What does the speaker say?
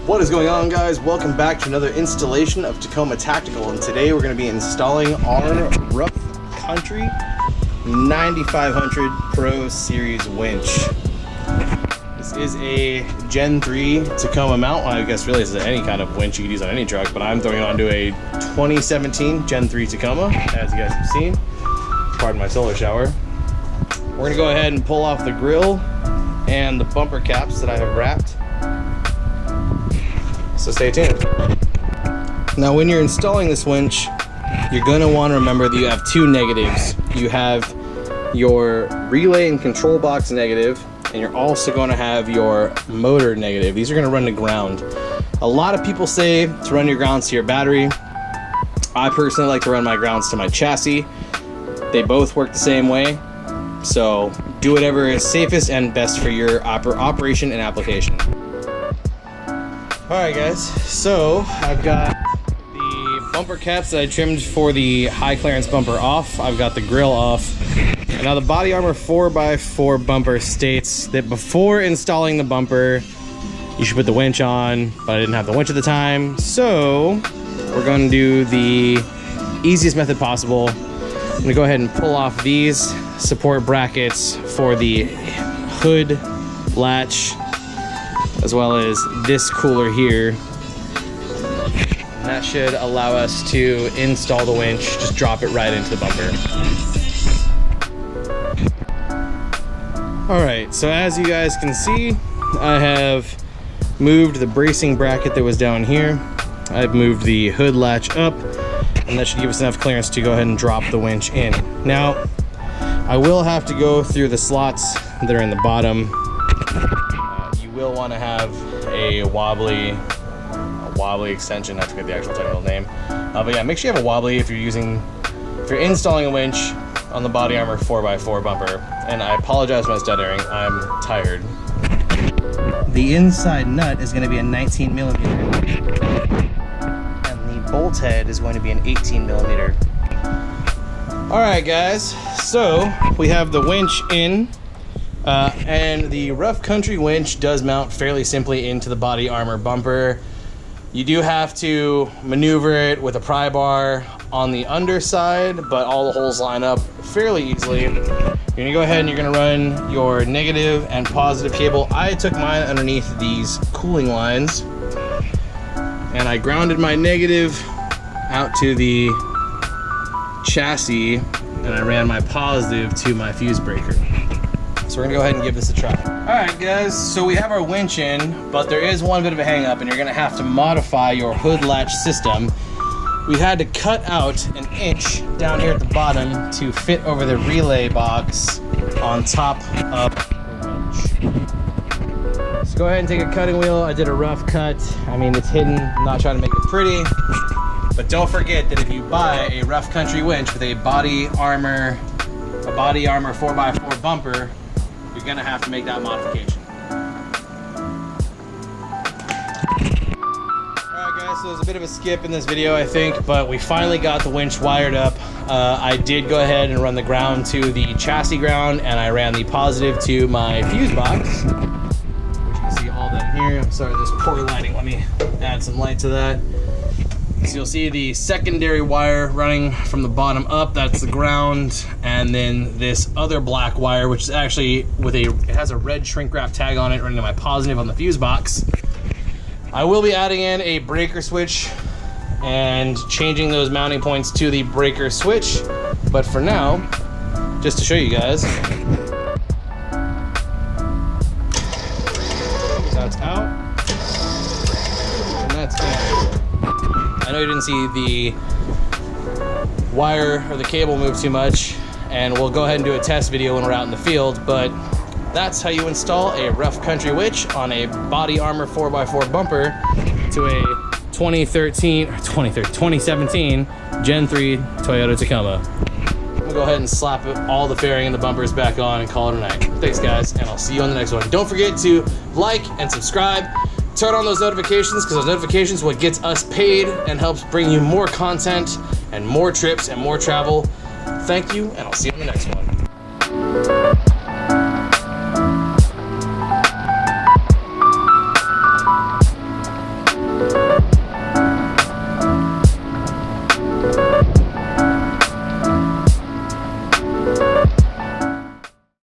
What is going on, guys? Welcome back to another installation of Tacoma Tactical, and today we're going to be installing our rough country 9500 Pro Series winch. This is a Gen 3 Tacoma mount. I guess really this is any kind of winch you could use on any truck, but I'm throwing it onto a 2017 Gen 3 Tacoma, as you guys have seen. Pardon my solar shower. We're going to go ahead and pull off the grill and the bumper caps that I have wrapped. So stay tuned. Now when you're installing this winch, you're going to want to remember that you have two negatives. You have your relay and control box negative, and you're also going to have your motor negative. These are going to run to ground. A lot of people say to run your grounds to your battery. I personally like to run my grounds to my chassis. They both work the same way. So do whatever is safest and best for your operation and application. Alright guys, so I've got the bumper caps that I trimmed for the high clearance bumper off. I've got the grill off. And now the body armor 4x4 bumper states that before installing the bumper, you should put the winch on, but I didn't have the winch at the time. So we're going to do the easiest method possible. I'm going to go ahead and pull off these support brackets for the hood latch, as well as this cooler here. And that should allow us to install the winch, just drop it right into the bumper. Alright, so as you guys can see, I have moved the bracing bracket that was down here. I've moved the hood latch up, and that should give us enough clearance to go ahead and drop the winch in. Now, I will have to go through the slots that are in the bottom. You will want to have a wobbly extension. I forget the actual technical name. But yeah, make sure you have a wobbly if you're installing a winch on the body armor 4x4 bumper. And I apologize for my stuttering. I'm tired. The inside nut is going to be a 19 millimeter, and the bolt head is going to be an 18 millimeter. All right, guys. So we have the winch in. And the rough country winch does mount fairly simply into the body armor bumper. You do have to maneuver it with a pry bar on the underside, but all the holes line up fairly easily. You're gonna go ahead and you're gonna run your negative and positive cable. I took mine underneath these cooling lines, and I grounded my negative out to the chassis, and I ran my positive to my fuse breaker. So we're gonna go ahead and give this a try. All right, guys, so we have our winch in, but there is one bit of a hang up, and you're gonna have to modify your hood latch system. We had to cut out 1 inch down here at the bottom to fit over the relay box on top of the winch. So go ahead and take a cutting wheel. I did a rough cut. I mean, it's hidden. I'm not trying to make it pretty, but don't forget that if you buy a rough country winch with a body armor 4x4 bumper, you're gonna have to make that modification. Alright guys, so there's a bit of a skip in this video, I think, but we finally got the winch wired up. I did go ahead and run the ground to the chassis ground, and I ran the positive to my fuse box, which you can see all down here. I'm sorry, there's poor lighting. Let me add some light to that. So you'll see the secondary wire running from the bottom up, that's the ground, and then this other black wire, which is actually it has a red shrink wrap tag on it, running to my positive on the fuse box. I will be adding in a breaker switch and changing those mounting points to the breaker switch, but for now, just to show you guys, that's out, and that's in. I know you didn't see the wire or the cable move too much, and we'll go ahead and do a test video when we're out in the field, but that's how you install a rough country winch on a body armor 4x4 bumper to a 2017 Gen 3 Toyota Tacoma. We'll go ahead and slap all the fairing and the bumpers back on and call it a night. Thanks guys, and I'll see you on the next one. Don't forget to like and subscribe. Turn on those notifications, because those notifications are what gets us paid and helps bring you more content and more trips and more travel. Thank you, and I'll see you on the next one.